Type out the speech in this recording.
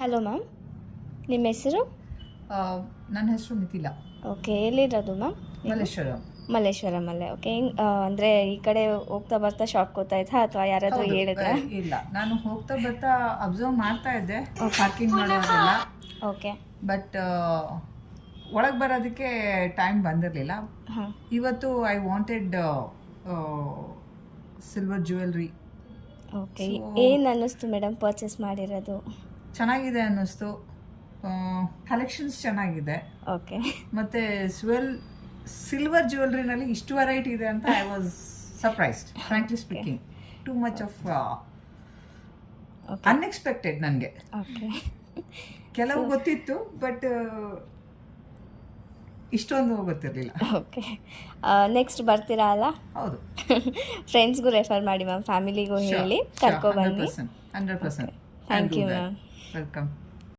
Hello ma'am, ನಿಮ್ಮ ಹೆಸರು? ನನ್ನ ಹೆಸರು ಮಿಥಿಲಾ. ಓಕೆ, ಎಲ್ಲಿರೋದು ಮ್ಯಾಮ್? ಮಲ್ಲೇಶ್ವರಂ. ಮಲ್ಲೇಶ್ವರಮಲ್ಲೇ. ಓಕೆ, ಅಂದರೆ ಈ ಕಡೆ ಹೋಗ್ತಾ ಬರ್ತಾ ಶಾಕ್ ಗೊತ್ತಾಯ್ತಾ ಅಥವಾ ಯಾರಾದರೂ ಹೌದು, ಹೇಳಿದ್ರಾ? ಇಲ್ಲ, ನಾನು ಹೋಗ್ತಾ ಬರ್ತಾ ಅಬ್ಸರ್ವ್ ಮಾಡ್ತಾ ಇದ್ದೆ ಪಾರ್ಕಿಂಗ್ ಮಾಡೋದೆಲ್ಲ. ಓಕೆ. ಬಟ್ ಒಳಗೆ ಬರೋದಕ್ಕೆ ಟೈಮ್ ಬಂದಿರಲಿಲ್ಲ. ಹಾಂ. ಇವತ್ತು I wanted silver jewellery. Okay, ಏನು ಅನ್ನಿಸ್ತು ಮೇಡಮ್ ಪರ್ಚೇಸ್ ಮಾಡಿರೋದು? ಚೆನ್ನಾಗಿದೆ ಅನ್ನಿಸ್ತು. ಕಲೆಕ್ಷನ್ಸ್ ಚೆನ್ನಾಗಿದೆ. ಓಕೆ. ಮತ್ತು ಸಿಲ್ವರ್ ಜ್ಯುವೆಲ್ರಿನಲ್ಲಿ ಇಷ್ಟು ವೆರೈಟಿ ಇದೆ ಅಂತ I was surprised, frankly speaking. Too much of unexpected ನನಗೆ. ಓಕೆ. ಕೆಲವು ಗೊತ್ತಿತ್ತು, ಬಟ್ ಇಷ್ಟೊಂದು ಗೊತ್ತಿರಲಿಲ್ಲ. ಓಕೆ, ನೆಕ್ಸ್ಟ್ ಬರ್ತೀರಾ ಅಲ್ಲ? ಹೌದು. ಫ್ರೆಂಡ್ಸ್ಗೂ ರೆಫರ್ ಮಾಡಿ ಮ್ಯಾಮ್, ಫ್ಯಾಮಿಲಿಗೂ ಹೇಳಿ ಕರ್ಕೊಬನ್ನಿ. 100%. Thank you ma'am. ವೆಲ್ಕಮ್.